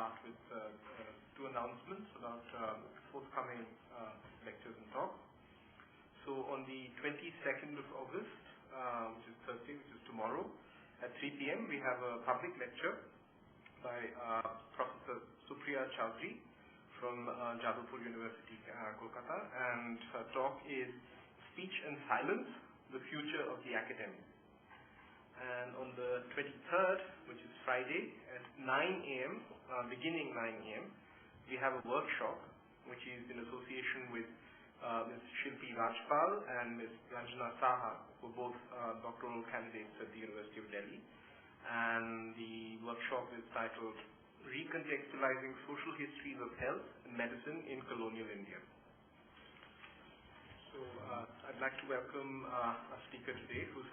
start with two announcements about forthcoming lectures and talks. So on the 22nd of August, which is Thursday, which is tomorrow, at 3 p.m. we have a public lecture by Professor Supriya Chowdhury from Jadavpur University, Kolkata, and her talk is Speech and Silence, the Future of the Academy. And on the 23rd, which is Friday, at 9 a.m., beginning 9 a.m., we have a workshop which is in association with Ms. Shilpi Rajpal and Ms. Ranjana Saha, who are both doctoral candidates at the University of Delhi. And the workshop is titled Recontextualizing Social Histories of Health and Medicine in Colonial India. So I'd like to welcome our speaker today, who's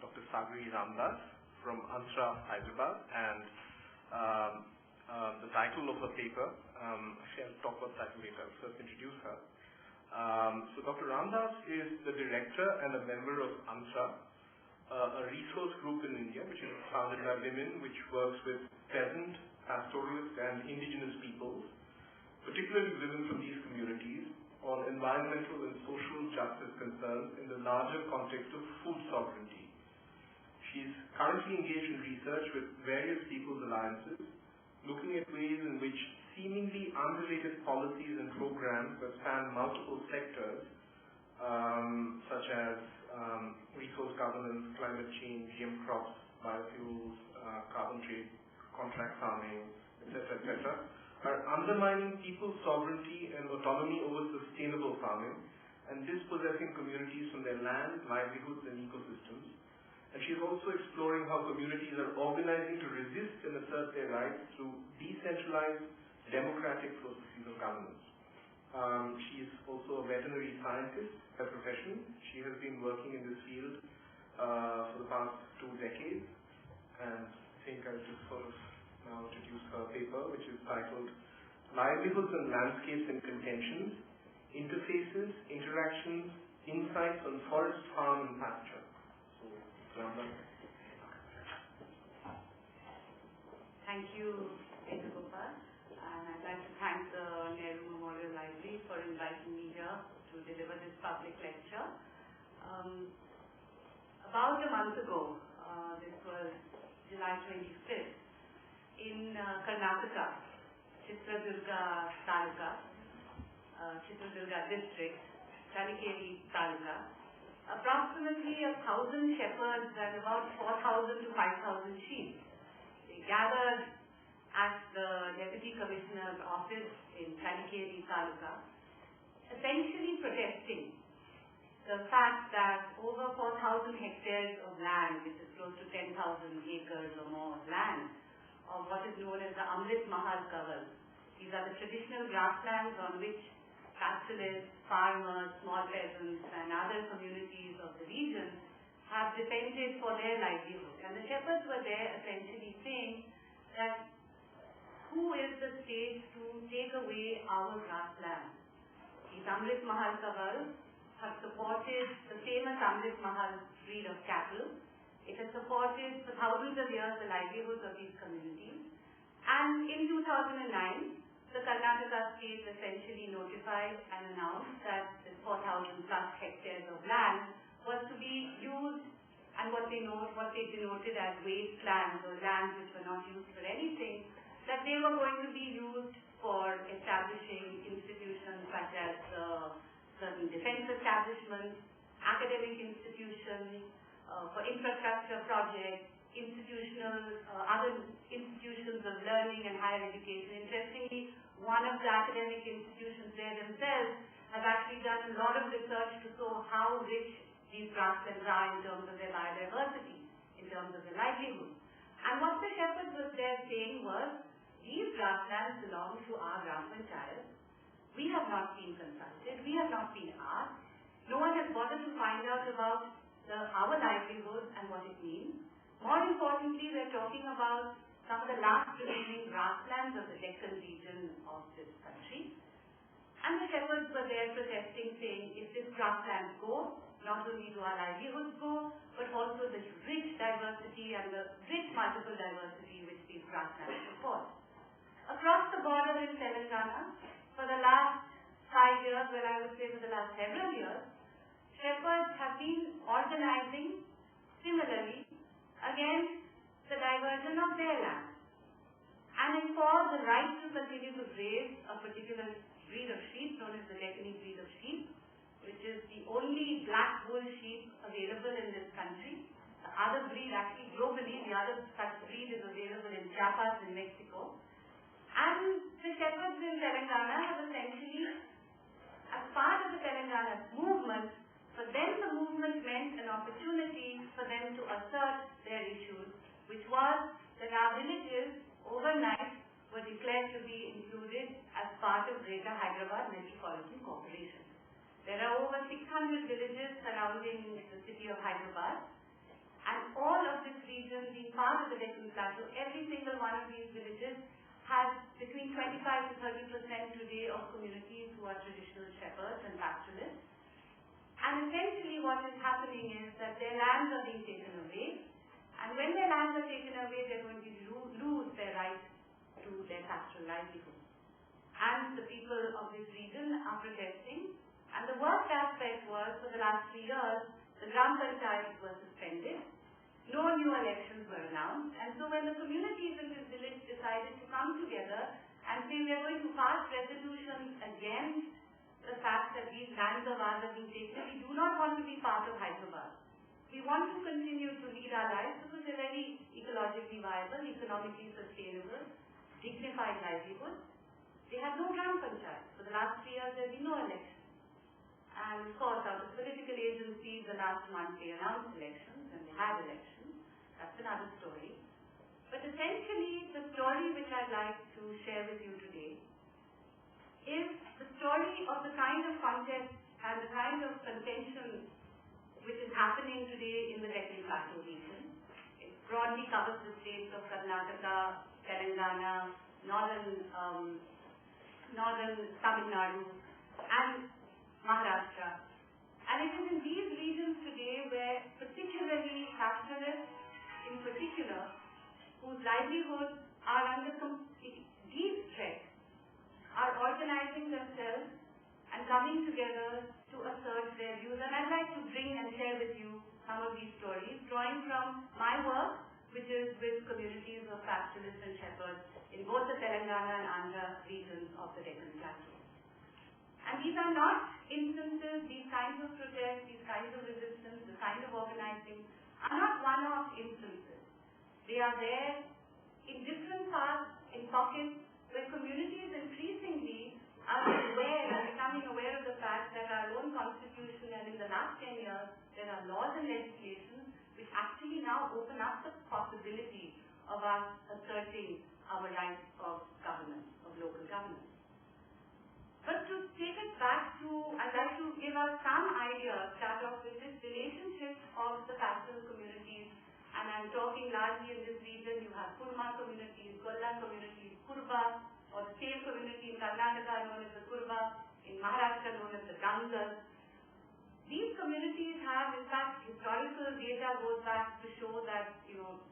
Dr. Sagari Ramdas from ANTHRA, Hyderabad, and the title of her paper, actually I'll talk about the title later, I'll first introduce her. So Dr. Ramdas is the director and a member of ANTHRA, a resource group in India which is founded by women, which works with peasant, pastoralist and indigenous peoples, particularly women from these communities, on environmental and social justice concerns in the larger context of food sovereignty. She is currently engaged in research with various people's alliances, looking at ways in which seemingly unrelated policies and programs that span multiple sectors, such as resource governance, climate change, GM crops, biofuels, carbon trade, contract farming, etc., are undermining people's sovereignty and autonomy over sustainable farming and dispossessing communities from their land, livelihoods, and ecosystems. And she's also exploring how communities are organizing to resist and assert their rights through decentralized democratic processes of governance. She's also a veterinary scientist by profession. She has been working in this field for the past 2 decades, and I think I'll just sort of now introduce her paper, which is titled Livelihoods and Landscapes in Contention, Interfaces, Interactions, Insights on Forest, Farm and Pasture. So, Ramdas. Thank you, Mr. Gopal. And I'd like to thank the Nehru Memorial Library for inviting me here to deliver this public lecture. About a month ago, this was July 25th, in Karnataka, Chitradurga Taluka, Chitradurga district, Talikeri Taluka, approximately 1,000 shepherds and about 4,000 to 5,000 sheep. They gathered at the Deputy Commissioner's office in Talikeri Taluka, essentially protesting the fact that over 4,000 hectares of land, which is close to 10,000 acres or more of land, of what is known as the Amrit Mahal cover. These are the traditional grasslands on which pastoralists, farmers, small peasants and other communities of the region have depended for their livelihood. And the shepherds were there essentially saying that who is the state to take away our grasslands? These Amrit Mahal covers have supported the famous Amrit Mahal breed of cattle. It has supported for thousands of years the livelihoods of these communities. And in 2009, the Karnataka state essentially notified and announced that this 4,000 plus hectares of land was to be used, and what they denoted as wastelands or lands which were not used for anything, that they were going to be used for establishing institutions such as certain defense establishments, academic institutions, for infrastructure projects, other institutions of learning and higher education. Interestingly, one of the academic institutions there themselves has actually done a lot of research to show how rich these grasslands are in terms of their biodiversity, in terms of their livelihood. And what the shepherds was there saying was, these grasslands belong to our Gram Panchayat. We have not been consulted, we have not been asked. No one has bothered to find out about our livelihood and what it means. More importantly, we're talking about some of the last remaining grasslands of the Deccan region of this country. And the shepherds were there protesting, saying, if this grasslands go, not only do our livelihoods go, but also the rich diversity and the rich multiple diversity which these grasslands support. across the border in Telangana, for the last 5 years, well, I would say for the last several years, shepherds have been organizing similarly against the diversion of their land. And it's for the right to continue to raise a particular breed of sheep known as the Deccan breed of sheep, which is the only black wool sheep available in this country. The other breed, actually globally, the other such breed is available in Chiapas in Mexico. And the shepherds in Telangana have essentially, as part of the Telangana movement, for them the movement meant an opportunity for them to assert their issues, which was that our villages overnight were declared to be included as part of Greater Hyderabad Metropolitan Corporation. There are over 600 villages surrounding the city of Hyderabad, and all of this region being part of the Deccan Plateau, every single one of these villages has between 25 to 30% today of communities who are traditional shepherds and pastoralists. And essentially what is happening is that their lands are being taken away, and when their lands are taken away, they're going to lose their right to their pastoral livelihood. And the people of this region are protesting, and the worst aspect was, for the last 3 years, the Gram Panchayats were suspended, no new elections were announced, and so when the communities in this village decided to come together and say we are going to pass resolutions against the fact that these lands of ours are being taken, we do not want to be part of Hyderabad. We want to continue to lead our lives because they're very ecologically viable, economically sustainable, dignified livelihoods. They have no Gram Panchayat. For the last 3 years, there have been no elections. And of course, out of political agencies, the last month they announced elections, and they had elections. That's another story. But essentially, the story which I'd like to share with you today is the story of the kind of contest and the kind of contention which is happening today in the Deccan Plateau region. It broadly covers the states of Karnataka, Telangana, northern Tamil Nadu, and Maharashtra. And it is in these regions today where particularly pastoralists in particular, whose livelihoods are under deep threat, are organizing themselves and coming together to assert their views. And I'd like to bring and share with you some of these stories, drawing from my work, which is with communities of pastoralists and shepherds in both the Telangana and Andhra regions of the Deccan Plateau. And these are not instances, these kinds of protests, these kinds of resistance, the kind of organizing, are not one-off instances. They are there in different parts, in pockets, where communities increasingly are aware and becoming aware of the fact that our own constitution, and in the last 10 years, there are laws and legislation which actually now open up the possibility of us asserting our rights of governance, of local governance. But to take it back to, I'd like to give us some idea, start off with this relationship of the pastoral communities. And I'm talking largely in this region. You have Kurma communities, Golla communities, Kurba, or the same community in Karnataka known as the Kurba, in Maharashtra known as the Ramdas. These communities have, in fact, historical data goes back to show that,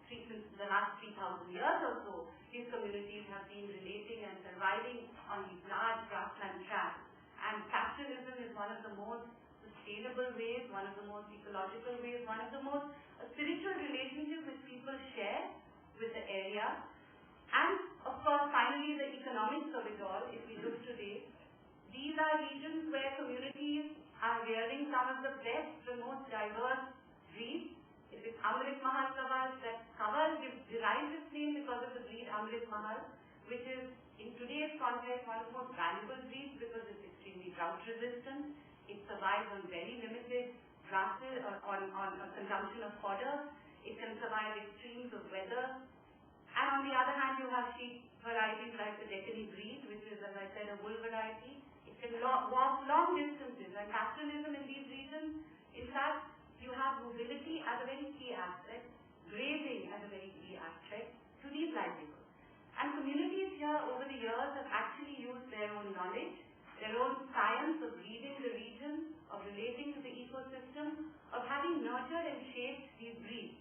since the last 3,000 years or so, these communities have been relating and surviving on these large grassland tracts. And pastoralism is one of the most sustainable ways, one of the most ecological ways, one of the most spiritual relationships which people share with the area. And, of course, finally, the economics of it all, if we look today, these are regions where communities are rearing some of the best, the most diverse breeds. It is Amrit Mahal Kavas. That Kavas derives its name because of the breed Amrit Mahal, which is, in today's context, one of the most valuable breeds because it's extremely drought resistant. It survives on very limited grasses, on consumption of fodder. It can survive extremes of weather. And on the other hand, you have sheep varieties like the Deccan breed, which is, as I said, a wool variety. It can walk long distances. And pastoralism in these regions, in fact, you have mobility as a very key aspect, grazing as a very key aspect to these livelihoods. And communities here over the years have actually used their own knowledge, their own science of reading the region, of relating to the ecosystem, of having nurtured and shaped these breeds.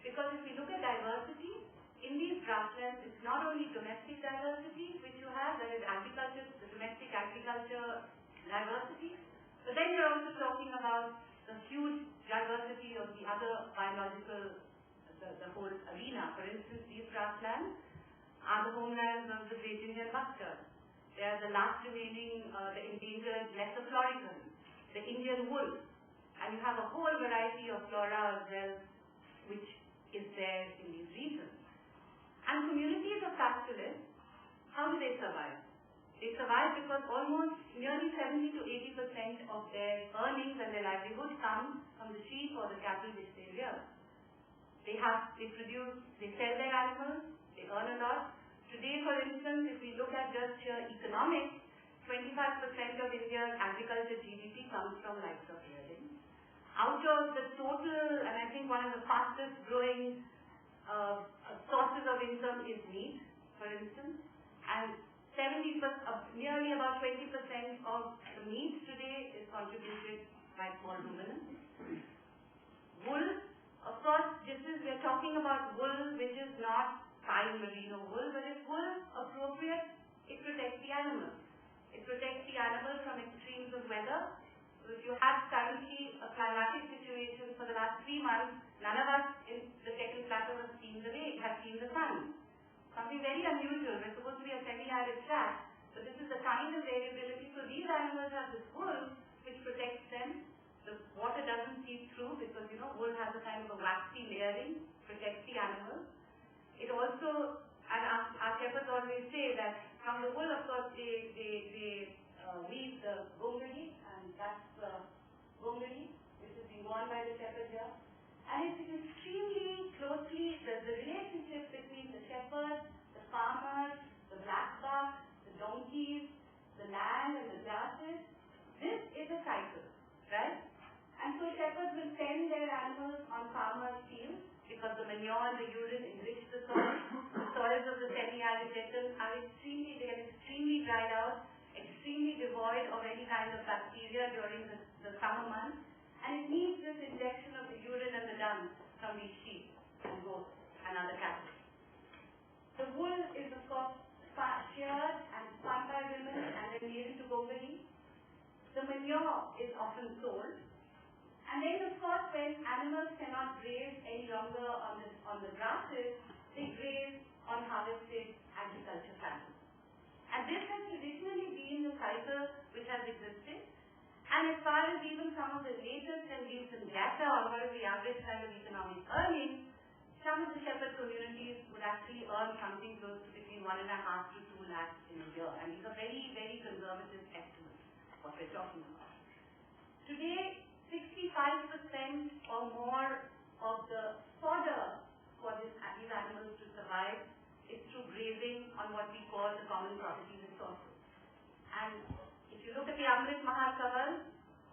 Because if we look at diversity, in these grasslands, it's not only domestic diversity which you have, that is agriculture, the domestic agriculture diversity, but then you're also talking about the huge diversity of the other biological, the whole arena. For instance, these grasslands are the homelands of the great Indian bustard. They are the last remaining, the endangered lesser florican, the Indian wolf, and you have a whole variety of flora as well, which is there in these regions. And communities of pastoralists, how do they survive? They survive because almost nearly 70 to 80% of their earnings and their livelihood comes from the sheep or the cattle which they rear. They sell their animals, they earn a lot. Today, for instance, if we look at just economics, 25% of India's agriculture GDP comes from livestock rearing. Out of the total, and I think one of the fastest growing sources of income is meat, for instance, and nearly about 20% of the meat today is contributed by small ruminants. Wool, of course, we're talking about wool which is not fine merino wool, but it's wool appropriate. It protects the animals. It protects the animals from extremes of weather. So if you have currently a climatic situation for the last 3 months, none of us in the Deccan Plateau have seen the sun. Something very unusual. We're supposed to be a semi-arid tract, but this is the kind of variability. So these animals have this wool which protects them. The water doesn't seep through because, wool has a kind of a waxy layering, protects the animals. It also, and our shepherds always say that from the wool, of course, they weave the gongari, and that's the gongari, which is being worn by the shepherd here. And it's extremely closely, the relationship between the shepherd, the farmers, the black buck, the donkeys, the land and the grasses. This is a cycle, right? And so shepherds will send their animals on farmers' fields because the manure and the urine enrich the soil. The soils of the semi-arid Deccan are extremely dried out, extremely devoid of any kind of bacteria during the summer months, and it needs this injection of the urine and the dung from these sheep and goats and other cattle. The wool is, of course, sheared and spun by women and then made into gongari. The manure is often sold. And then, of course, when animals cannot graze any longer on the grasses, they graze on harvested agriculture cattle. And this has traditionally been the cycle which has existed. And as far as even some of the latest and recent data on what is the average kind of economic earnings, some of the shepherd communities would actually earn something close to between 1.5 to 2 lakhs in a year. And these are very, very conservative estimates, what we're talking about. Today, 65% or more of the fodder for these animals to survive is through grazing on what we call the common property resources. And if you look at the Amrit Mahal Kaval,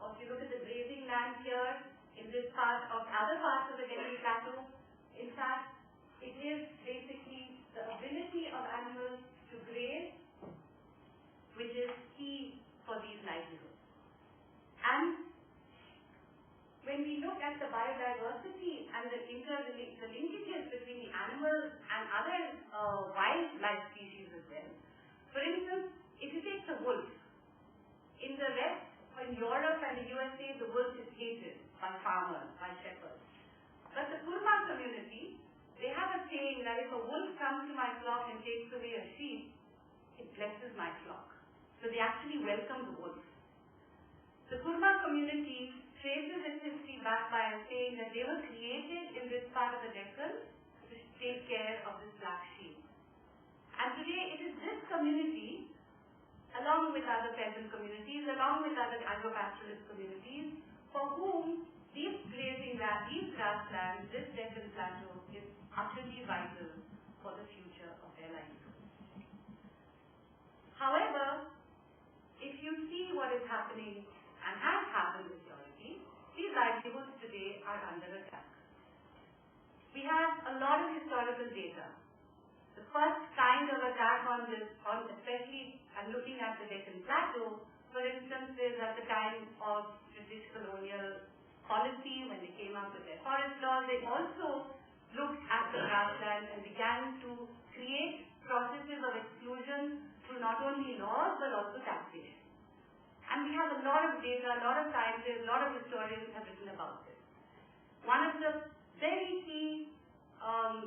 or if you look at the grazing land here in this part of other parts of the Deccan Plateau, in fact, it is basically the ability of animals to graze which is key for these livelihoods. And when we look at the biodiversity and the linkages between the animals and other wildlife species as well, for instance, if you take the wolf, in the rest, in Europe and the USA, the wolf is hated by farmers, by shepherds. But the Kurma community, they have a saying that if a wolf comes to my flock and takes away a sheep, it blesses my flock. So they actually welcome the wolf. The Kurma community traces its history back by saying that they were created in this part of the Deccan to take care of this black sheep. And today it is this community, along with other peasant communities, along with other agro-pastoralist communities, for whom these grasslands, this Deccan Plateau is utterly vital for the future of their livelihood. However, if you see what is happening and has happened historically, these livelihoods today are under attack. We have a lot of historical data. The first kind of attack on this, especially looking at the Deccan Plateau, for instance, is at the time of British colonial policy when they came up with their forest laws. They also looked at the grassland and began to create processes of exclusion through not only laws but also taxation. And we have a lot of data, a lot of scientists, a lot of historians have written about this. One of the very key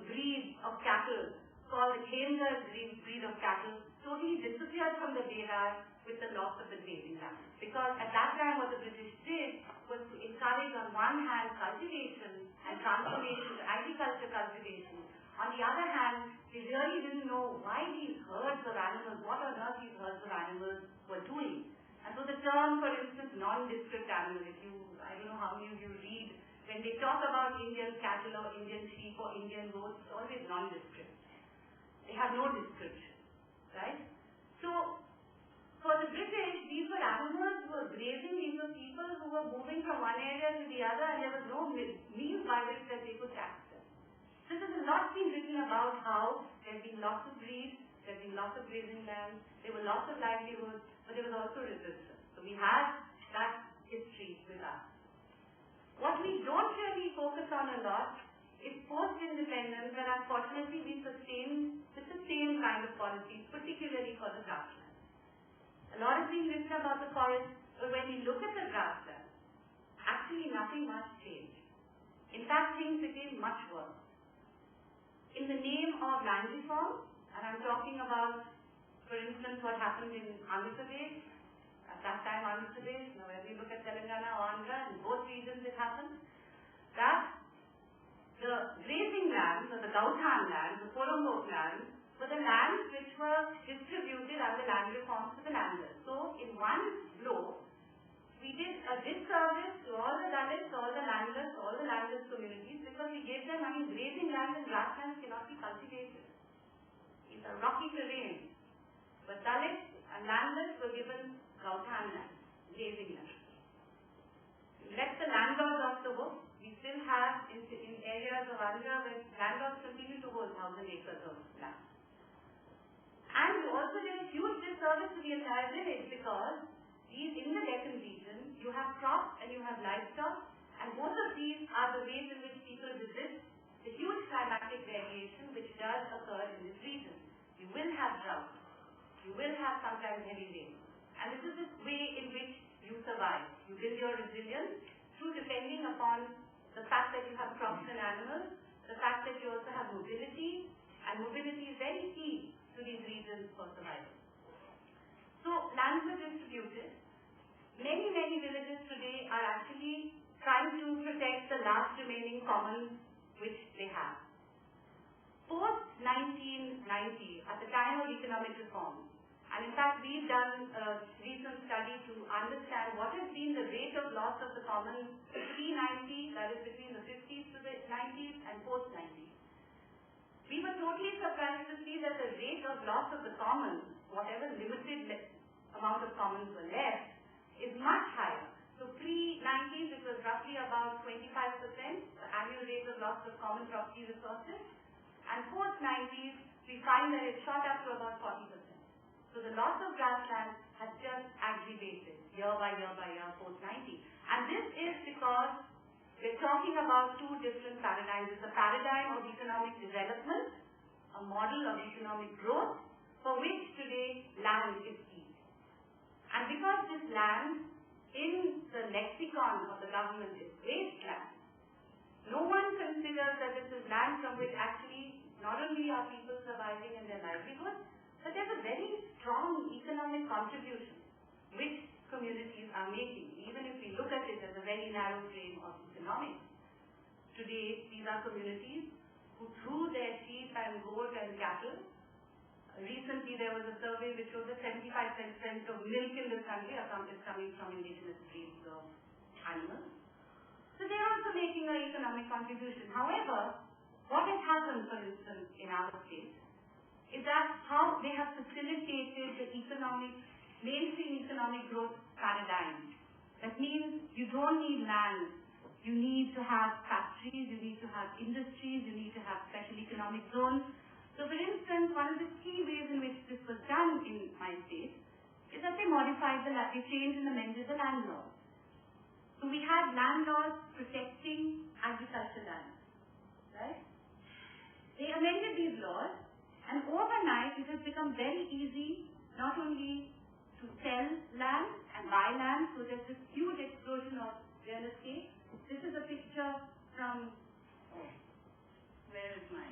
breeds of cattle, called the Ramdas breed of cattle, totally disappeared from the radar with the loss of the grazing land. Because at that time what the British did was to encourage on one hand cultivation and transformation to agriculture cultivation. On the other hand, they really didn't know why these herds of animals, what on earth these herds of animals were doing. And so the term, for instance, nondescript animal, I don't know how many of you read, when they talk about Indian cattle or Indian sheep or Indian goats, it's always nondescript. They have no description, right? So, for the British, these were animals who were grazing, these were people who were moving from one area to the other, and there was no means by which that they could tax them. So there's a lot been written about how there have been lots of breeds, there have been lots of grazing lands, there were lots of livelihoods, but there was also resistance. So we have that history with us. What we don't really focus on a lot is post-independence, where unfortunately we sustain with the same kind of policies, particularly for the grassland. A lot has been written about the forest, but when we look at the grassland, actually nothing much changed. In fact, things became much worse. In the name of land reform, and I'm talking about, for instance, what happened in Andhra Pradesh. At that time, Andhra Pradesh, now when we look at Telangana or Andhra, in both regions it happened, that the grazing lands, or the Gauthan lands, the Polongo lands, were the lands which were distributed under land reforms to the landlords. So, in one blow, we did a disservice to all the Dalits, all the landless communities, because we gave them, grazing lands and grasslands cannot be cultivated. It's a rocky terrain. But Dalits and landless were given Gauthan land, grazing land. Let the landlords off the hook. We still have in areas of Andhra where landlords continue to hold 1,000 acres of land. And you also did a huge disservice to the entire village, because in the Deccan region, you have crops and you have livestock, and both of these are the ways in which people resist the huge climatic variation which does occur in this region. You will have drought. You will have sometimes heavy rain. And this is the way in which you survive. You build your resilience through depending upon the fact that you have crops and animals, the fact that you also have mobility, and mobility is very key to these regions for survival. So lands were distributed. Many villages today are actually trying to protect the last remaining commons which they have. Post-1990, at the time of economic reform, and in fact we've done a recent study to understand what has been the rate of loss of the commons pre-90, that is between the 50s to the 90s, and post-90s. We were totally surprised to see that the rate of loss of the commons, whatever limited amount of commons were left, is much higher. So pre-90s it was roughly about 25%, the annual rate of loss of common property resources, and post-90s we find that it shot up to about 40%. So the loss of grassland has just aggravated year by year post-90. And this is because we're talking about two different paradigms. It's a paradigm of economic development, a model of economic growth, for which today land is key. And because this land in the lexicon of the government is wasteland, no one considers that this is land from which actually not only are people surviving in their livelihood, but there's a very strong economic contribution which communities are making, even if we look at it as a very narrow frame of economics. Today, these are communities who, through their sheep and goat and cattle, recently there was a survey which showed that 75% of milk in this country is coming from indigenous breeds of animals. So they are also making an economic contribution. However, what has happened, for instance, in our state, is that how they have facilitated the mainstream economic growth paradigm. That means you don't need land. You need to have factories, you need to have industries, you need to have special economic zones. So for instance, one of the key ways in which this was done in my state is that they changed and amended the land laws. So we had land laws protecting agricultural land, right? They amended these laws, and overnight it has become very easy not only to sell land and buy land, so there's this huge explosion of real estate. This is a picture from, where is my,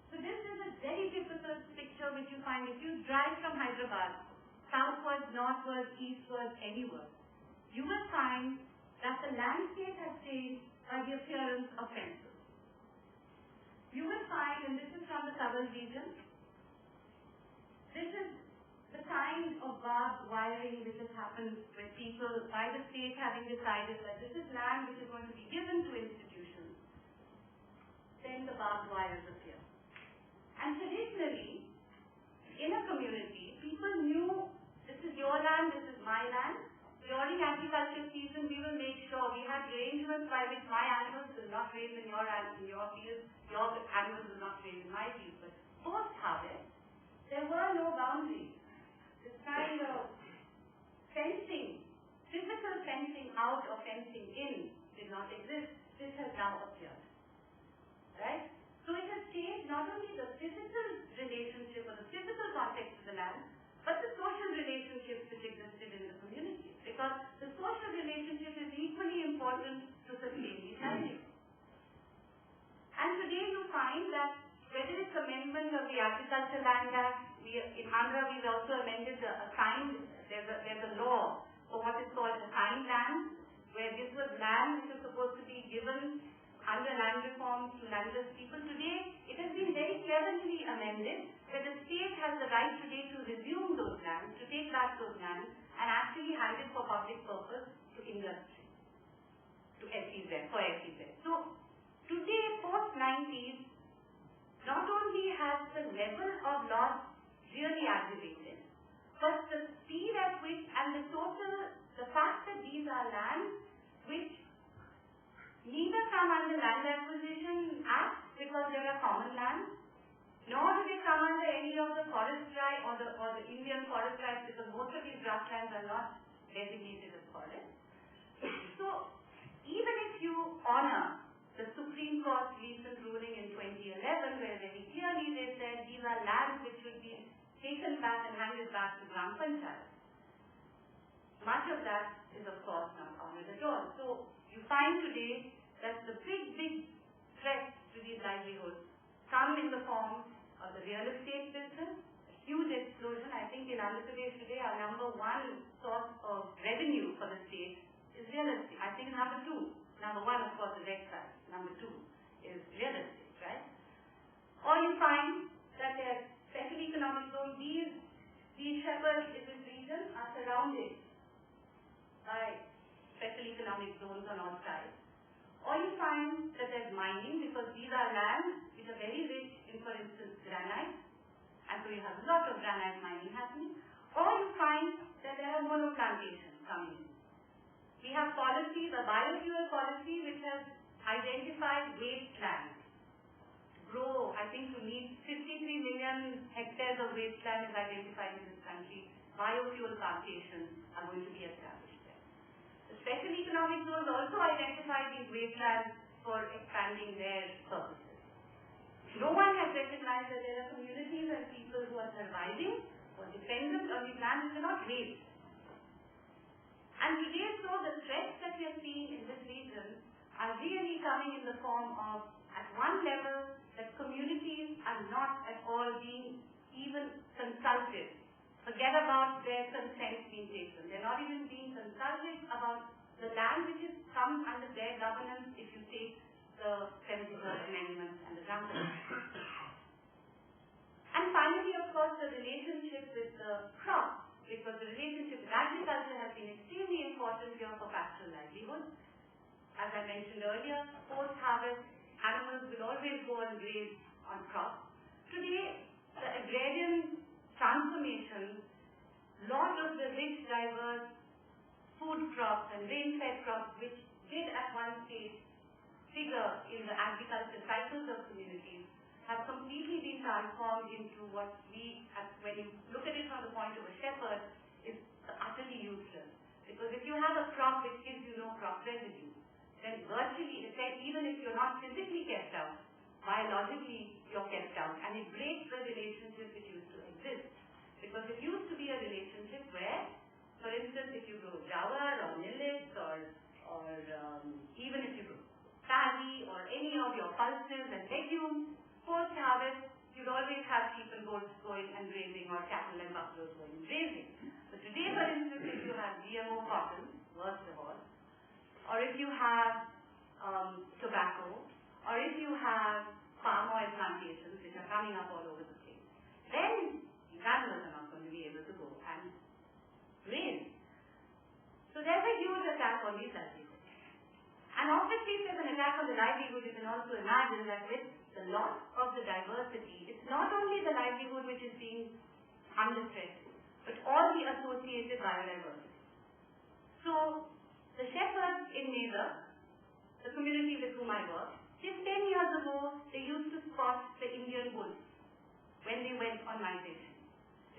So this is a very typical picture which you find if you drive from Hyderabad, southwards, northwards, eastwards, anywhere. You will find that the landscape has changed by the appearance of fences. You will find, and this is from the southern region, this is the kind of barbed wiring which has happened with people by the state having decided that this is land which is going to be given to institutions. Then the barbed wires appear. And traditionally, in a community, people knew this is your land, this is my land. During agriculture season, we will make sure we have arrangements by which my animals will not graze in your fields, your animals will not graze in my fields. But post-harvest, there were no boundaries. This kind of fencing, physical fencing out or fencing in did not exist. This has now appeared. Right? So it has changed not only the physical relationship or the physical context of the land, but the social relationships which existed in the community. Because the social relationship is equally important to sustain these livelihoods. And today you find that whether it's amendment of the Agriculture Land Act, in ANTHRA we've also amended there's a law for what is called assigned land, where this was land which was supposed to be given under land reforms to landless people. Today, it has been very cleverly amended where the state has the right today to resume those lands, to take back those lands, and actually hand it for public purpose to industry, to SEZ, for SEZ. So, today, post-90s, not only has the level of loss really aggravated, but the speed at which and the fact that these are lands which neither come under Land Acquisition Act because they are common land, nor do they come under any of the forest rights or the Indian forest rights because most of these grasslands are not designated as forest. So, even if you honor the Supreme Court's recent ruling in 2011 where very clearly they said these are lands which should be taken back and handed back to Gram Panchayat, much of that is of course not honored at all. So, you find today that the big threats to these livelihoods come in the form of the real estate business, a huge explosion. I think in Andhra Pradesh today our number one source of revenue for the state is real estate. I think number two. Number one, of course, is excise. Number two is real estate, right? Or you find that there's special economic zone. These shepherds in this region are surrounded by special economic zones on all sides. Or you find that there's mining because these are lands which are very rich in, for instance, granite, and so you have a lot of granite mining happening. Or you find that there are monoplantations coming in. We have policy, the biofuel policy, which has identified wasteland. Grow, I think to meet 53 million hectares of wasteland is identified in this country. Biofuel plantations are going to be established there. The special economic zones also identify these wastelands for expanding their purposes. No one has recognized that there are communities and people who are surviving or dependent on these lands which are not waste. And today, so the threats that we are seeing in this region are really coming in the form of, at one level, that communities are not at all being even consulted. Forget about their consent being taken. They're not even being consulted about the land which has come under their governance if you take the 71st Amendment and the Ramdas. And finally, of course, the relationship with the crop, because the relationship with agriculture has been extremely important here for pastoral livelihood. As I mentioned earlier, post-harvest, animals will always go and graze on crops. Today, the agrarian transformation, lot of the rich, diverse food crops and rain-fed crops, which did at one stage figure in the agricultural cycles of communities, have completely been transformed into what we, when you look at it from the point of a shepherd, is utterly useless. Because if you have a crop which gives you no crop residue, then virtually, even if you're not physically kept out, biologically you're kept out, and it breaks the relationship which used to exist. Because it used to be a relationship where, for instance, if you grow jawar or millets or even if you grow paddy or any of your pulses and legumes, post-harvest, you'd always have sheep and goats going and grazing, or cattle and buffaloes going and grazing. But today, for instance, if you have GMO cotton, worst of all, or if you have tobacco, or if you have palm oil plantations which are coming up all over the place, then these animals are not going to be able to go and graze. So there's a huge attack on these livelihoods. And obviously, if there's an attack on the livelihood, you can also imagine that with the loss of the diversity, it's not only the livelihood which is being under threat, but all the associated biodiversity. So, the shepherds in Neza, the community with whom I work, just 10 years ago, they used to spot the Indian wolves when they went on migration.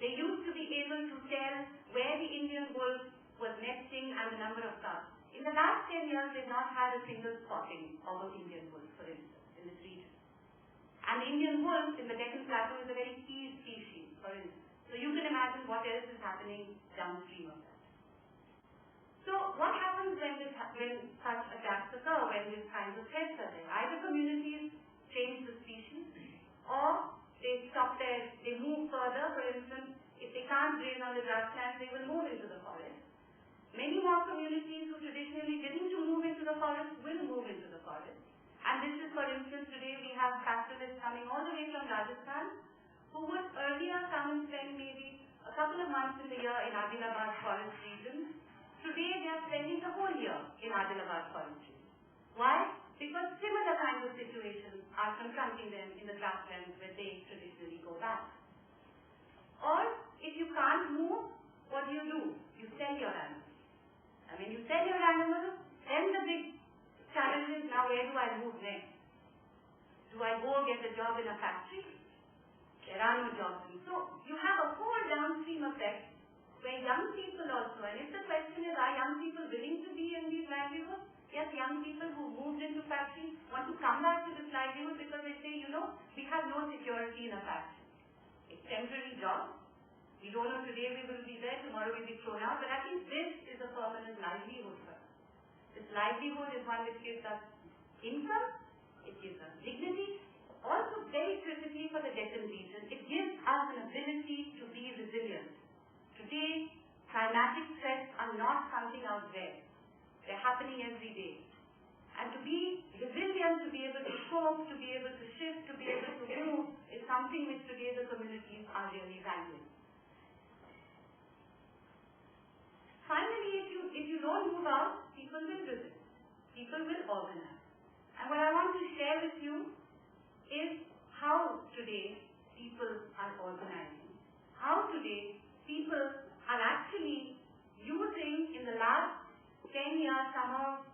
They used to be able to tell where the Indian wolf was nesting and the number of cubs. In the last 10 years, they've not had a single spotting of an Indian wolf, for instance, in this region. And the Indian wolf in the Deccan Plateau is a very key species, for instance. So you can imagine what else is happening downstream of that. So what happens when such attacks occur, when these kinds of threats are there? Either communities change the species, or they move further. For instance, if they can't graze on the grasslands, they will move into the forest. Many more communities who traditionally didn't move into the forest will move into the forest. And this is, for instance, today we have pastoralists coming all the way from Rajasthan who would earlier come and spend maybe a couple of months in the year in Hyderabad forest region. Today they are spending the whole year in Hyderabad forest region. Why? Because similar kinds of situations are confronting them in the grasslands where they traditionally go back. Or, if you can't move, what do? You sell your animals. And when you sell your animals, then the big challenge is, now where do I move next? Do I go get a job in a factory? There are no jobs. So you have a whole downstream effect where young people also, and if the question is, are young people willing to be in these livelihoods? Yes, young people who moved into factories want to come back to this livelihood because they say, we have no security in a factory. It's temporary job. We don't know, today we will be there, tomorrow we'll be thrown out, but I think this is a permanent livelihood for us. This livelihood is one which gives us income, it gives us dignity, also very critically for the Deccan region, it gives us an ability to be resilient. Today, climatic threats are not something out there. They're happening every day. And to be resilient, to be able to cope, to be able to shift, to be able to move, is something which today the communities are really valuing. Finally, if you don't move out, people will resist. People will organize. And what I want to share with you is how today people are organizing. How today people are actually using, in the last 10 years, some of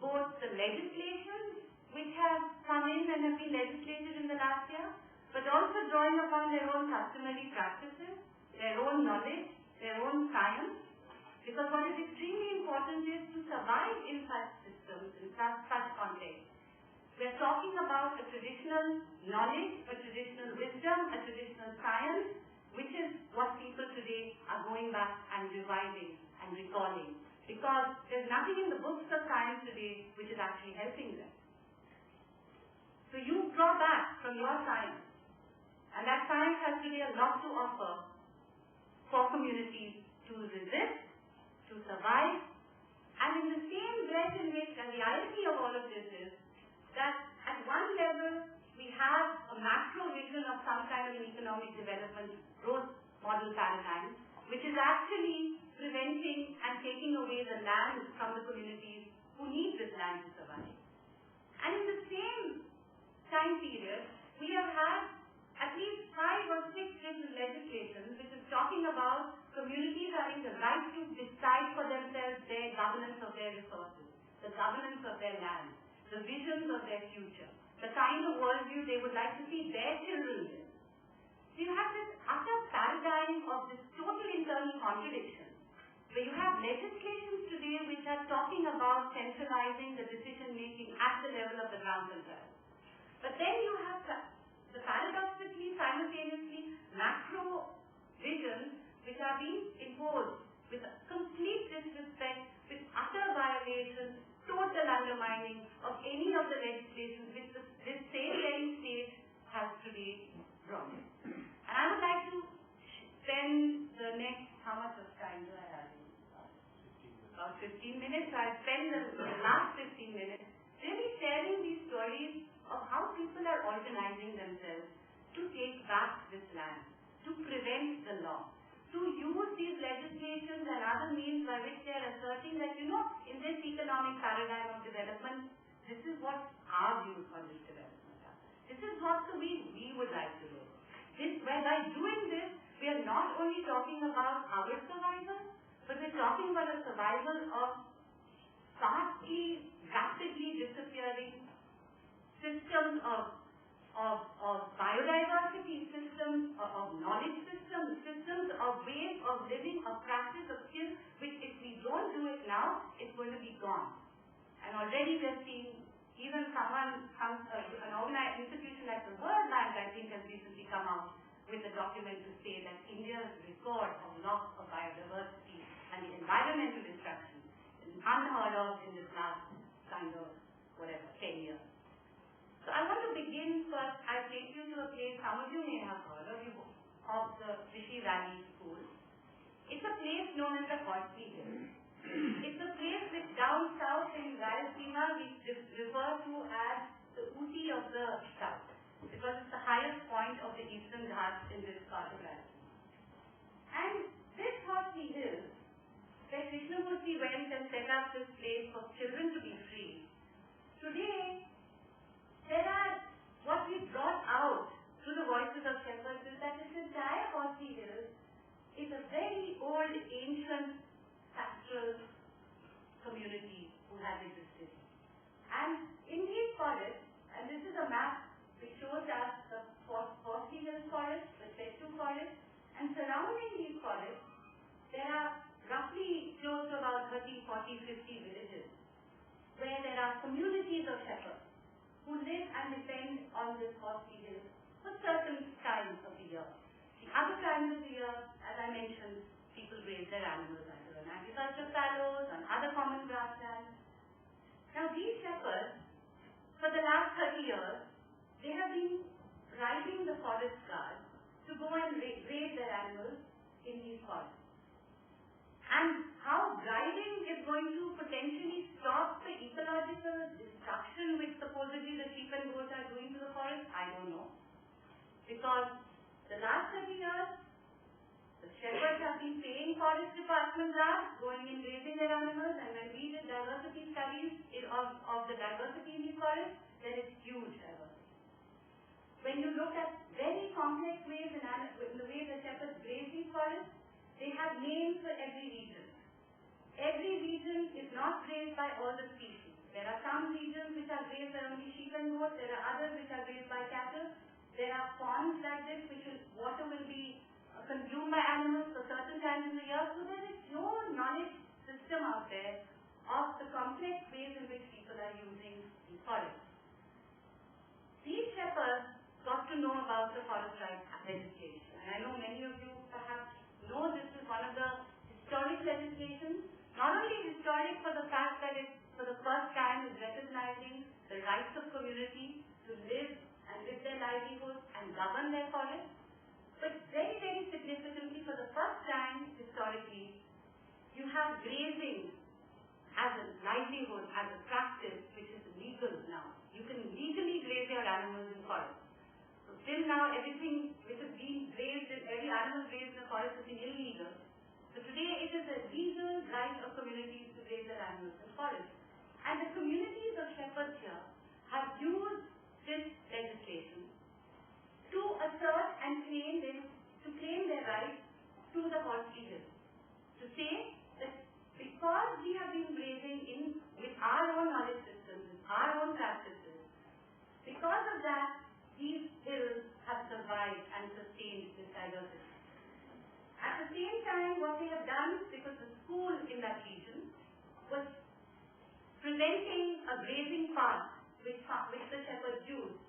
both the legislation which has come in and have been legislated in the last year, but also drawing upon their own customary practices, their own knowledge, their own science. Because what is extremely important is to survive in such systems, in such contexts. We're talking about a traditional knowledge, a traditional wisdom, a traditional science, which is what people today are going back and reviving and recalling. Because there's nothing in the books of science today which is actually helping them. So you draw back from your science. And that science has today a lot to offer for communities to resist, to survive, and in the same breath in which, and the irony of all of this is, that at one level, we have a macro vision of some kind of an economic development growth model paradigm, which is actually preventing and taking away the land from the communities who need this land to survive. And in the same time period, we have had at least 5 or 6 different legislations which is talking about communities having the right to decide for themselves their governance of their resources, the governance of their land, the visions of their future, the kind of worldview they would like to see their children in. So you have this utter paradigm of this total internal contradiction, where you have legislations today which are talking about centralizing the decision making at the level of the ground themselves. But then you have the paradoxically, simultaneously, macro visions which are being imposed with complete disrespect, with utter violation, total undermining of any of the legislation which this same very state has today brought. And I would like to spend the next, how much of time do I have? About 15 minutes. So I'll spend the last 15 minutes really sharing these stories of how people are organizing themselves to take back this land, to prevent the law, to use these legislations and other means by which they are asserting that, in this economic paradigm of development, this is what our views on this development are. This is what the way we would like to live. By doing this, we are not only talking about our survival, but we're talking about a survival of rapidly disappearing systems of biodiversity, systems of knowledge systems of ways of living, of practice, of skills, which if we don't do it now, it's going to be gone. And already we're seeing even an organized institution like the World Bank, I think, has recently come out with a document to say that India's record of loss of biodiversity and the environmental destruction is unheard of in this last 10 years. So I want to begin first. I'll take you to a place some of you may have heard of the Rishi Valley School. It's a place known as the Horsley Hills. It's a place which down south in Rayalaseema we refer to as the Ooty of the south, because it's the highest point of the eastern Ghats in this part of Rayalaseema. And this Horsley Hills, where Krishnamurti went and set up this place for children to be free, today what we brought out through the voices of shepherds is that this entire Horsley Hills is a very old, ancient, pastoral community who has existed. And in these forests, and this is a map which shows us the Horsley Hills forest, the Chetu forest, and surrounding these forests, there are roughly close to about 30, 40, 50 villages where there are communities of shepherds who live and depend on this Horsley Hills for certain times of the year. The other times of the year, as I mentioned, people graze their animals either on agricultural fallows, on other common grasslands. Now these shepherds, for the last 30 years, they have been riding the forest guards to go and graze their animals in these forests. And how driving is going to potentially stop the ecological destruction which supposedly the sheep and goats are doing to the forest, I don't know. Because the last 30 years, the shepherds have been paying forest department guards, going and grazing their animals, and when we did diversity studies of the diversity in these forests, there is huge diversity. When you look at very complex ways in the way the shepherds graze these forests, they have names for every region. Every region is not grazed by all the species. There are some regions which are grazed by only sheep and goats. There are others which are grazed by cattle. There are ponds like this water will be consumed by animals for certain times in the year. So there is no knowledge system out there of the complex ways in which people are using the forest. These shepherds got to know about the forest rights legislation. And I know many of you perhaps know this is one of the historic legislations, not only historic for the fact that it for the first time is recognizing the rights of community to live and live their livelihoods and govern their forests, but very, very significantly for the first time historically, you have grazing as a livelihood, as a practice which is legal now. You can legally graze your animals in forests. Till now, everything which is being grazed, every animal grazed in the forest has been illegal. So today, it is a legal right of communities to graze their animals in forests. And the communities of shepherds here have used this legislation to assert and claim their right to the Horsley Hills. To say that because we have been grazing with our own knowledge systems, with our own practices, because of that, these hills have survived and sustained this diversity. At the same time, what they have done, because the school in that region was presenting a grazing path which the shepherds used,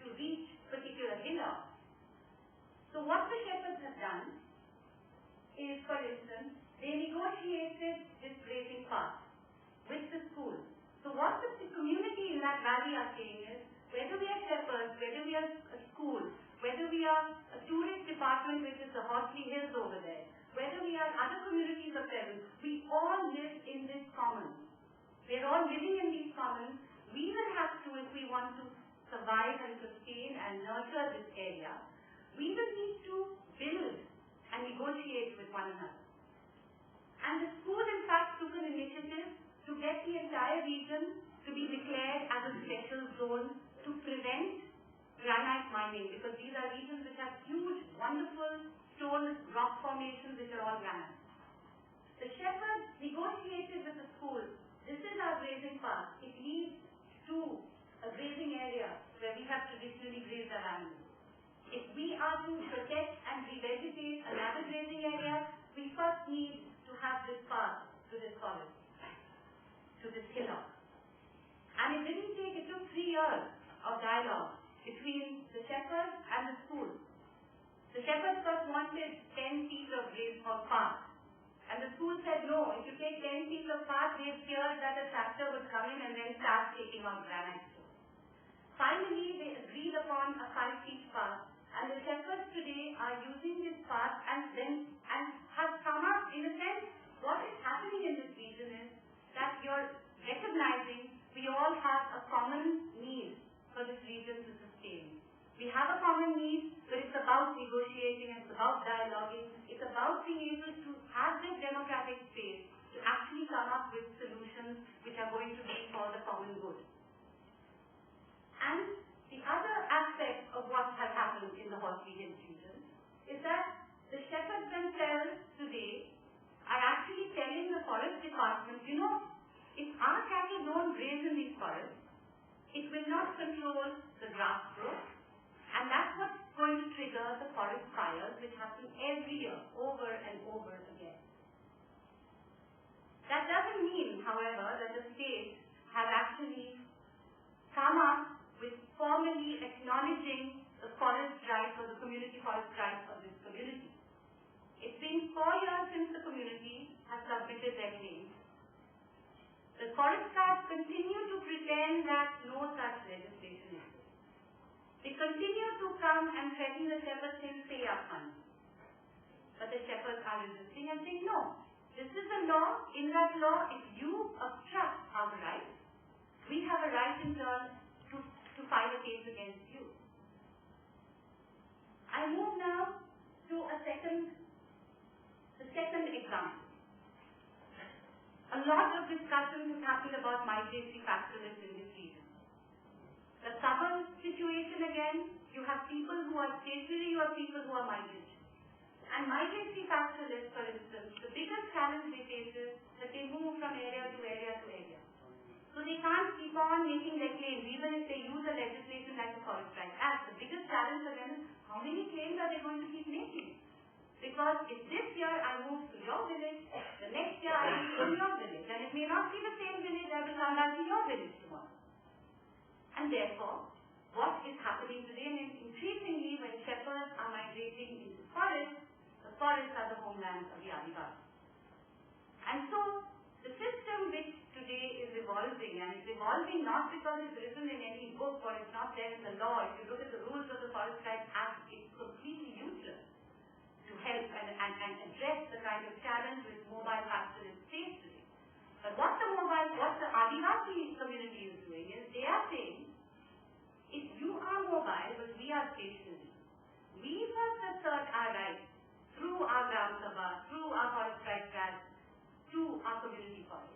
to reach particular hillocks. So what the shepherds have done is, for instance, they negotiated this grazing path with the school. So what the community in that valley are saying is, whether we are shepherds, whether we are a school, whether we are a tourist department, which is the Horsley Hills over there, whether we are other communities of presence, we all live in this common. We are all living in these commons. We will have to, if we want to survive and sustain and nurture this area, we will need to build and negotiate with one another. And the school, in fact, took an initiative to get the entire region to be declared as a special zone to prevent granite mining, because these are regions which have huge, wonderful stone rock formations which are all granite. The shepherds negotiated with the school. This is our grazing path. It leads to a grazing area where we have traditionally grazed our animals. If we are to protect and revegetate another grazing area, we first need to have this path to this forest, to this hillock. And it didn't take, it took 3 years of dialogue between the shepherds and the school. The shepherds first wanted 10 feet of graze or path. And the school said, no, if you take 10 feet of path, they feared that a tractor would come in and then start taking off granite. Finally, they agreed upon a 5 feet path. And the shepherds today are using this path and have come up, in a sense, what is happening in this region is that you're recognizing we all have a common need for this region to sustain. We have a common need, but it's about negotiating, it's about dialoguing, it's about being able to have this democratic space to actually come up with solutions which are going to be for the common good. And the other aspect of what has happened in the Horsley Hills region is that the shepherds themselves today are actually telling the forest department, you know, if our cattle don't graze in these forests, it will not control the grass growth, and that's what's going to trigger the forest fires which happen every year, over and over again. That doesn't mean, however, that the state has actually come up with formally acknowledging the forest rights or the community forest rights of this community. It's been 4 years since the community has submitted their claims. The forest guards continue to pretend that no such legislation exists. They continue to come and threaten the shepherds saying, pay up money. But the shepherds are resisting and saying, no, this is a law. In that law, if you obstruct our rights, we have a right in turn to file a case against you. I move now to the second example. A lot of discussion has happened about migratory pastoralists in this region. The southern situation again, you have people who are stationary, you have people who are migratory. And migratory pastoralists, for instance, the biggest challenge they face is that they move from area to area to area. So they can't keep on making their claims, even if they use a legislation like the Forest Rights Act. The biggest challenge for them is how many claims are they going to keep making? Because if this year I move to your village, the next year I move to your village. And it may not be the same village, I will come back to your village tomorrow. And therefore, what is happening today, and increasingly when shepherds are migrating into forests, the forests are the homelands of the Adivasi. And so, the system which today is evolving, and it's evolving not because it's written in any book or it's not there in the law. If you look at the rules of the Forest Rights Act, it's completely useless to help and address the kind of challenge which mobile pastoralists face today. But what the Adivasi community is doing is they are saying, if you are mobile but we are stationary, we must assert our rights through our Gram Sabha, through our Forest Rights Act, to our community forest.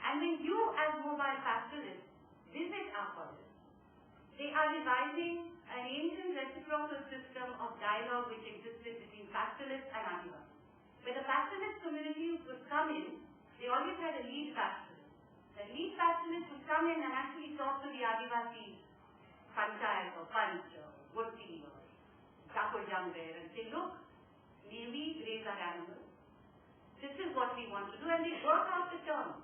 And when you as mobile pastoralists visit our forest, they are revising an ancient reciprocal system of dialogue which existed between pastoralists and Adivasi. Where the pastoralist communities would come in, they always had a lead pastoralist. The lead pastoralist would come in and actually talk to the Adivasi panchayat or panch or Goti or Jakojang there and say, look, may we graze our animals? This is what we want to do, and they work out the terms.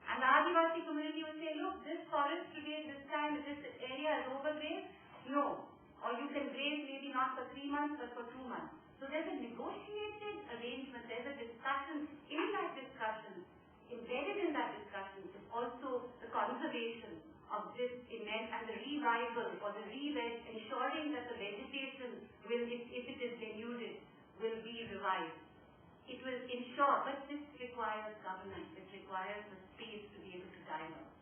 And the Adivasi community will say, look, this forest today, this time, this area is overgrazed. no. Or you can graze maybe not for 3 months but for 2 months. So there's a negotiated arrangement, there's a discussion. In that discussion, embedded in that discussion is also the conservation of this immense and the revival or the ensuring that the vegetation will, if it is denuded, will be revived. It will ensure, but this requires governance, it requires the space to be able to dialogue.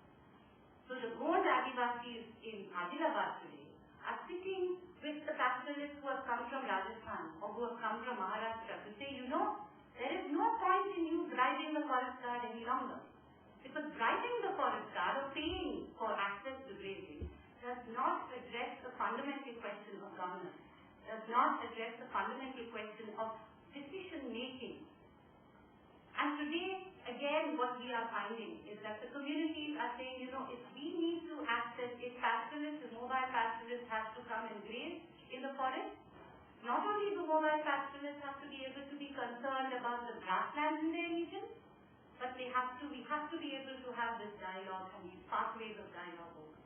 So the Gond Adivasis in Hyderabad today are sitting with the pastoralists who have come from Rajasthan or who have come from Maharashtra to say, you know, there is no point in you bribing the forest guard any longer. Because bribing the forest guard or paying for access to grazing does not address the fundamental question of governance, does not address the fundamental question of decision making. And today, again, what we are finding is that the communities are saying, you know, if we need to access, if pastoralists, if mobile pastoralists have to come and graze in the forest, not only do mobile pastoralists have to be able to be concerned about the grasslands in their region, but we have to be able to have this dialogue and these pathways of dialogue open.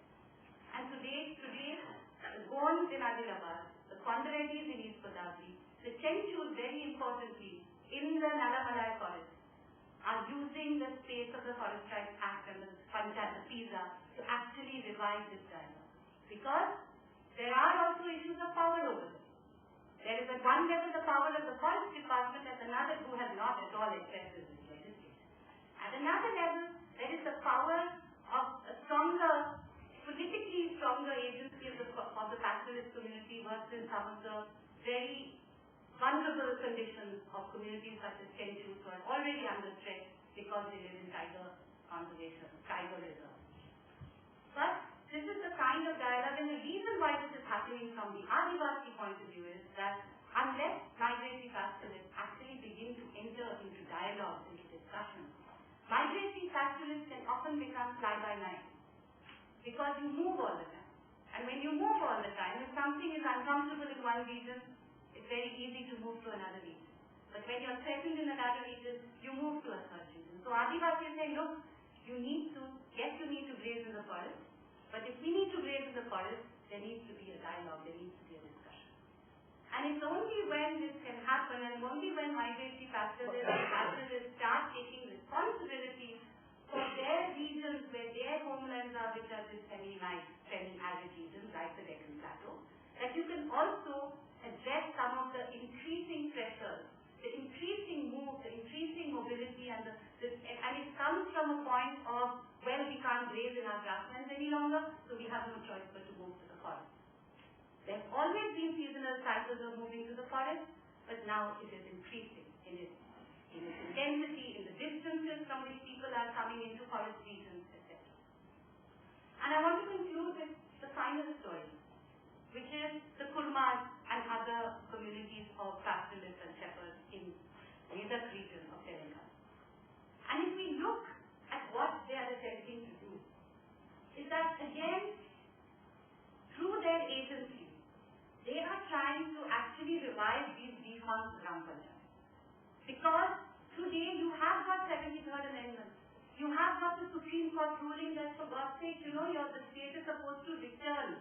And today, the Gonds in Hyderabad, the Kondaredis in East Godavari, the Chenchus very importantly in the Nalamalai forest, are using the space of the Forest Rights Act and the Panchayat, the PISA, to actually revive this dialogue. Because there are also issues of power over there. There is at one level the power of the Forest Department, at another who has not at all accepted this legislation. At another level, there is the power of a stronger, politically stronger agency of the pastoralist community versus some of the very vulnerable conditions of communities such as Chenchus who are already under threat because they live in tiger conservation, tiger reserve. But this is the kind of dialogue, and the reason why this is happening from the Adivasi point of view is that unless migratory pastoralists actually begin to enter into dialogue, into discussion, migratory pastoralists can often become fly-by-night because you move all the time. And when you move all the time, if something is uncomfortable in one region, it's very easy to move to another region. But when you're settled in another region, you move to a third region. So Adivasi is saying, look, you need to graze in the forest, but if we need to graze in the forest, there needs to be a dialogue, there needs to be a discussion. And it's only when this can happen, and only when migratory pastoralists start taking responsibility for their regions where their homelands are, which are the semi-arid regions like the Deccan Plateau, that you can also address some of the increasing pressures, the increasing move, the increasing mobility, and it comes from a point of, well, we can't graze in our grasslands any longer, so we have no choice but to move to the forest. There have always been seasonal cycles of moving to the forest, but now it is increasing in its intensity, in the distances from which people are coming into forest regions, etc. And I want to conclude with the final story, which is the Kurmas and other communities of pastoralists and shepherds in Medak region of Telangana. And if we look at what they are attempting to do, is that again, through their agency, they are trying to actually revive these defunct Gram Panchayats. Because today you have got 73rd Amendment. You have got the Supreme Court ruling that for God's sake, the state is supposed to return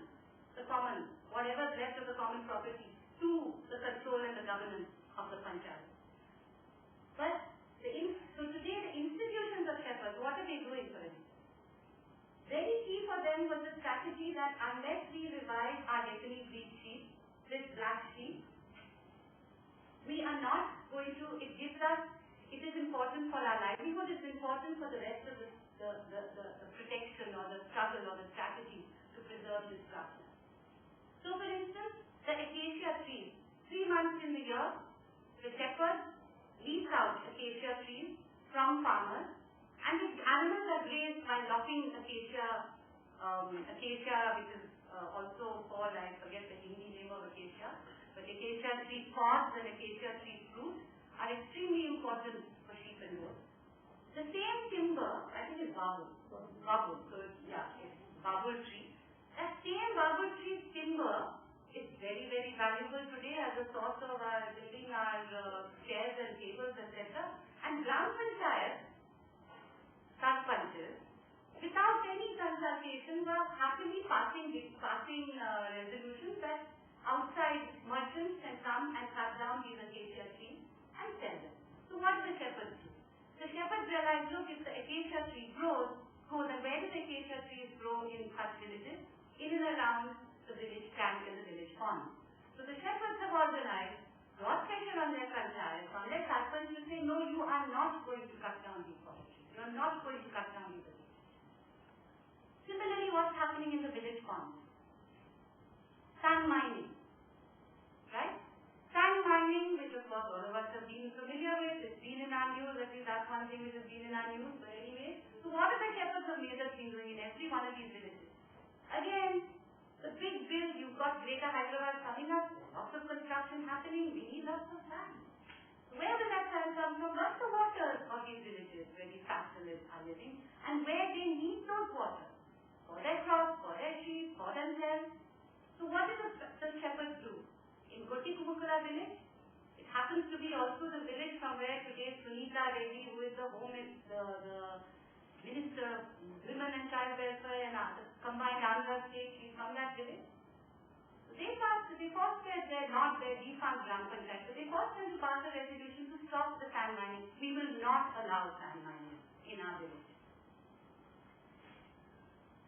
the common, whatever's left of the common property, to the control and the governance of the Panchayat. But so today the institutions of shepherds, what are they doing for it? Very key for them was the strategy that unless we revive our Deccani breed sheep, this black sheep, we are not going to, it is important for our livelihood, it's important for the rest of the protection or the struggle or the strategy to preserve this grassland. So for instance, the acacia trees, 3 months in the year, the shepherds lease out acacia trees from farmers, and the animals are grazed by lopping acacia, which is also called, I forget the Hindi name of acacia, but acacia tree pods and acacia tree fruit are extremely important for sheep and goats. The same timber, I think it's babul, so it's babul tree. That same babul tree timber is very, very valuable today as a source of our building our chairs and tables, etc. And Gram Panchayat, sarpanches, without any consultation, were happily passing resolutions realized, look, if the acacia tree grows, and where do the acacia trees grow in such villages? In and around the village tank and the village pond. So the shepherds have organized, brought pressure on their panchayats, on their sarpanch to say, no, you are not going to cut down these forests. You are not going to cut down these villages. Similarly, what's happening in the village ponds? Sand mining. Right? Sand mining, which of course all of us have been familiar with, it's been in our news, at least that's one thing which has been in our news, but anyway. So what are the shepherds of Meerut been doing in every one of these villages? Again, the big bill, you've got Greater Hyderabad coming up, lots of construction happening, we need lots of sand. Where will that sand come from? Not the waters of these villages where these pastoralists are living, and where they need those waters for their crops, for their sheep, for themselves. So what do the shepherds do? In Goti Kumukula village, it happens to be also the village from where today Sunita Reddy, who is the Minister of Women and Child Welfare and the combined ANTHRA state, she's from that village. So they fostered their defunct Gram Panchayat, but they forced them to pass a resolution to stop the sand mining. We will not allow sand mining in our village.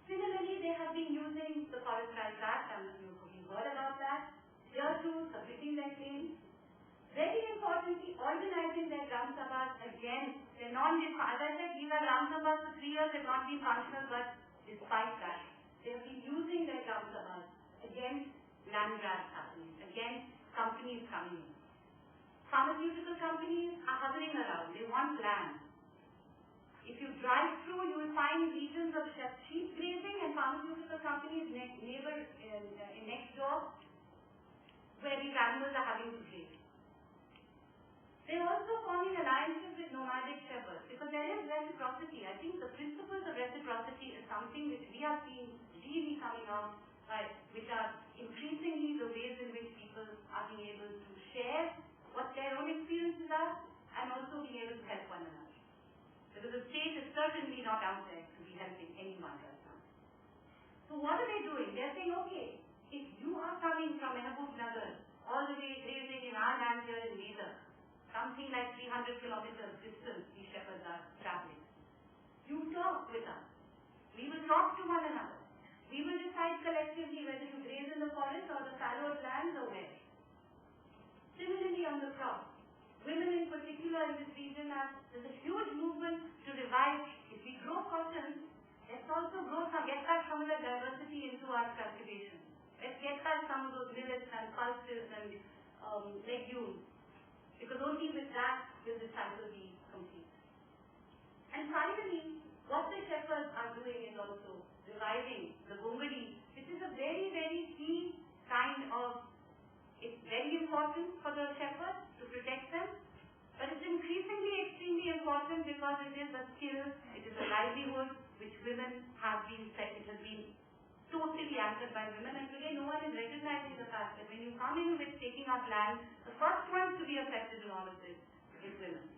Similarly, they have been using the Forest Rights Act, and you've heard about that. Here too, submitting their claims. Very importantly, organizing their Gram Sabhas against their as I said, these are Gram Sabhas for 3 years, have not been functional, but despite that, they have been using their Gram Sabhas against land grabs happening, against companies coming in. Pharmaceutical companies are hovering around, they want land. If you drive through, you will find regions of sheep grazing and pharmaceutical companies next door, where these animals are having to graze. They're also forming alliances with nomadic shepherds because there is reciprocity. I think the principles of reciprocity is something which we are seeing really coming out, which are increasingly the ways in which people are being able to share what their own experiences are and also being able to help one another. Because the state is certainly not out there to be helping anyone right now. So what are they doing? They're saying, okay, if you are coming from Mahbubnagar all the way grazing in our land here in Meerut, something like 300 kilometers distance these shepherds are traveling, you talk with us. We will talk to one another. We will decide collectively whether you graze in the forest or the fallowed lands or where. Similarly on the crop, women in particular in this region there's a huge movement to revive. If we grow cotton, let's also get back some of the diversity into our cultivation. Let's get back some of those millets and pulses and legumes, because only with that will the cycle be complete. And finally, what the shepherds are doing is also reviving the gongadi, which is a very, very key kind of, it's very important for the shepherds to protect them, but it's increasingly extremely important because it is a skill, it is a livelihood which women have been set, it has been totally anchored by women, and today no one is recognizing the fact that when you come in with taking up land, the first ones to be affected in all of this is women.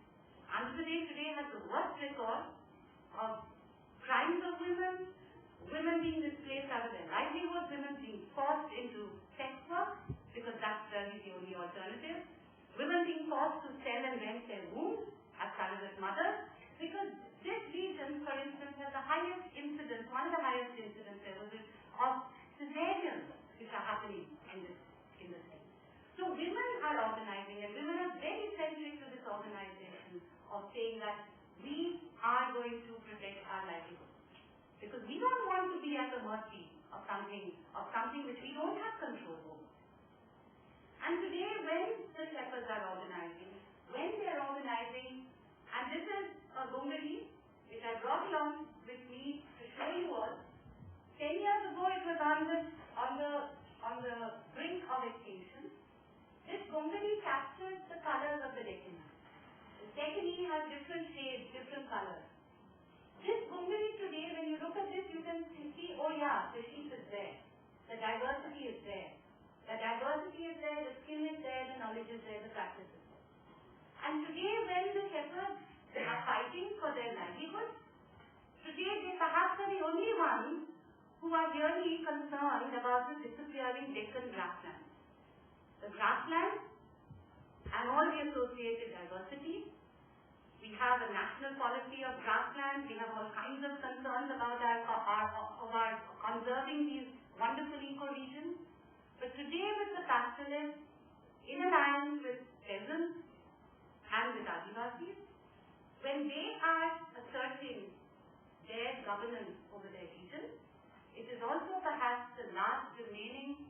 Andhra Pradesh today has the worst record of crimes of women, women being displaced out of their livelihood, women being forced into sex work, because that's really the only alternative, women being forced to sell and rent their wombs as surrogate mothers, because this region, for instance, has the highest incidence, one of the highest incidence levels of cesareans which are happening in this state. So women are organizing, and women are very centric to this organization of saying that we are going to protect our livelihood. Because we don't want to be at the mercy of something which we don't have control over. And today, when the shepherds are organizing, and this is a gongadi which I brought along with me to show you all. 10 years ago, it was on the brink of extinction. This gongadi captures the colors of the Deccan. The Deccan has different shades, different colors. This gongadi today, when you look at this, you can see, oh yeah, the sheep is there. The diversity is there. The diversity is there, the skill is there, the knowledge is there, the practice is there. And today, when the shepherds are fighting for their livelihood, today they perhaps are the only ones who are really concerned about the disappearing Deccan grasslands. The grasslands and all the associated diversity We have a national policy of grasslands. We have all kinds of concerns about conserving these wonderful ecoregions. But today with the pastoralists, in alliance with peasants and with Adivasis, when they are asserting their governance over their region, it is also perhaps the last remaining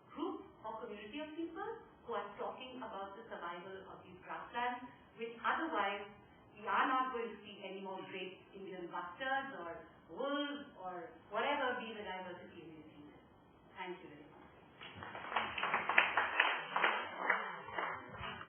group or community of people who are talking about the survival of these grasslands, which otherwise we are not going to see any more great Indian bustards or wolves or whatever